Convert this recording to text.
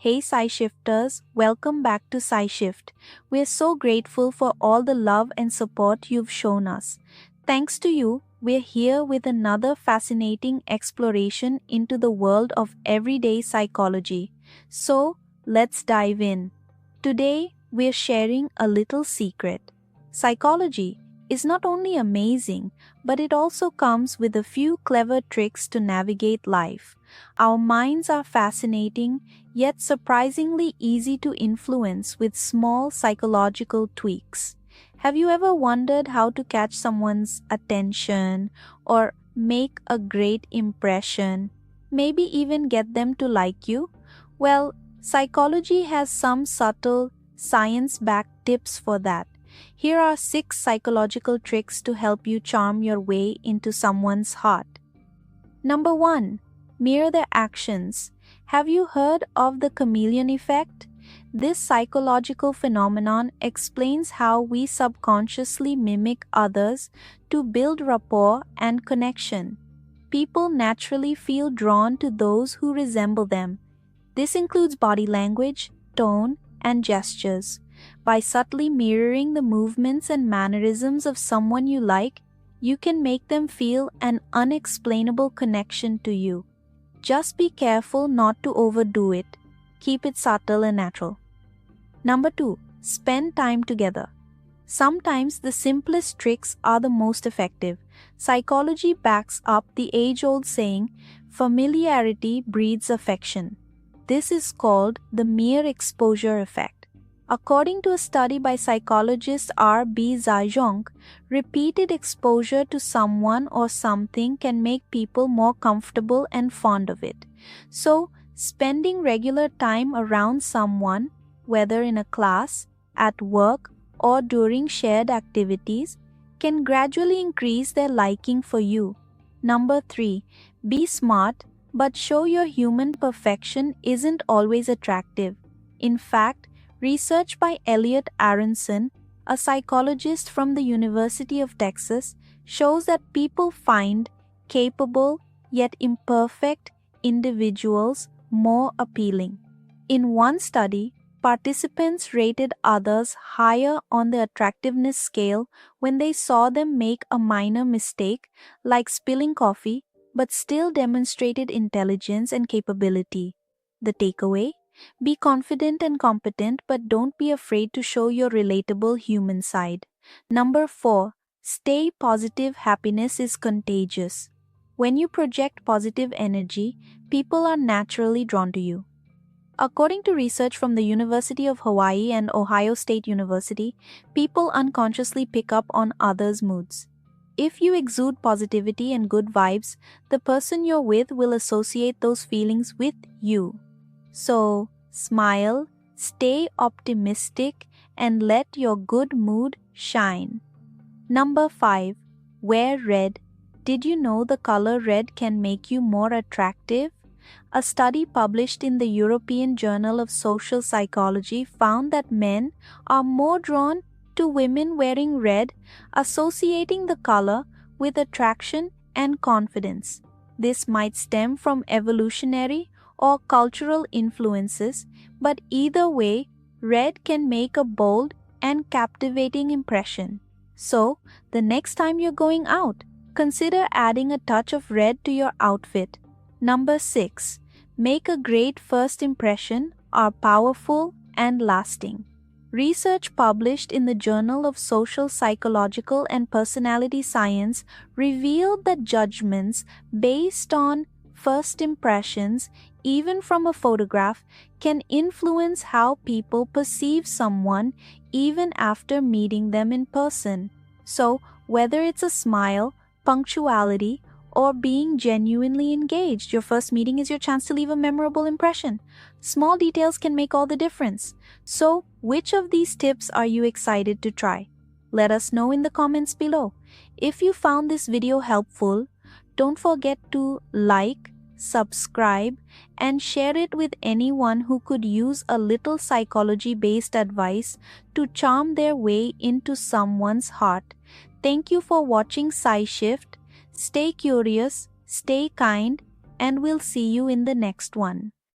Hey PsyShifters, welcome back to PsyShift. We're so grateful for all the love and support you've shown us. Thanks to you, we're here with another fascinating exploration into the world of everyday psychology. So, let's dive in. Today, we're sharing a little secret. Psychology is not only amazing, but it also comes with a few clever tricks to navigate life. Our minds are fascinating, yet surprisingly easy to influence with small psychological tweaks. Have you ever wondered how to catch someone's attention or make a great impression, maybe even get them to like you? Well, psychology has some subtle, science backed tips for that. Here are 6 psychological tricks to help you charm your way into someone's heart. Number 1. Mirror their actions. Have you heard of the chameleon effect? This psychological phenomenon explains how we subconsciously mimic others to build rapport and connection. People naturally feel drawn to those who resemble them. This includes body language, tone, and gestures. By subtly mirroring the movements and mannerisms of someone you like, you can make them feel an unexplainable connection to you. Just be careful not to overdo it. Keep it subtle and natural. Number 2. Spend time together. Sometimes the simplest tricks are the most effective. Psychology backs up the age-old saying, familiarity breeds affection. This is called the mere exposure effect. According to a study by psychologist R.B. Zajong, repeated exposure to someone or something can make people more comfortable and fond of it. So, spending regular time around someone, whether in a class, at work, or during shared activities, can gradually increase their liking for you. Number 3. Be smart, but show your human perfection isn't always attractive. In fact, research by Elliot Aronson, a psychologist from the University of Texas, shows that people find capable yet imperfect individuals more appealing. In one study, participants rated others higher on the attractiveness scale when they saw them make a minor mistake, like spilling coffee, but still demonstrated intelligence and capability. The takeaway? Be confident and competent, but don't be afraid to show your relatable human side. Number 4. Stay positive. Happiness is contagious. When you project positive energy, people are naturally drawn to you. According to research from the University of Hawaii and Ohio State University, people unconsciously pick up on others' moods. If you exude positivity and good vibes, the person you're with will associate those feelings with you. So, smile, stay optimistic, and let your good mood shine. Number 5. Wear red. Did you know the color red can make you more attractive? A study published in the European Journal of Social Psychology found that men are more drawn to women wearing red, associating the color with attraction and confidence. This might stem from evolutionary or cultural influences, but either way, red can make a bold and captivating impression. So, the next time you're going out, consider adding a touch of red to your outfit. Number 6. Make a great first impression are powerful and lasting. Research published in the Journal of Social Psychological and Personality Science revealed that judgments based on first impressions, even from a photograph, can influence how people perceive someone even after meeting them in person. So, whether it's a smile, punctuality, or being genuinely engaged, your first meeting is your chance to leave a memorable impression. Small details can make all the difference. So, which of these tips are you excited to try? Let us know in the comments below. If you found this video helpful, don't forget to like, subscribe, and share it with anyone who could use a little psychology-based advice to charm their way into someone's heart. Thank you for watching PsyShift. Stay curious, stay kind, and we'll see you in the next one.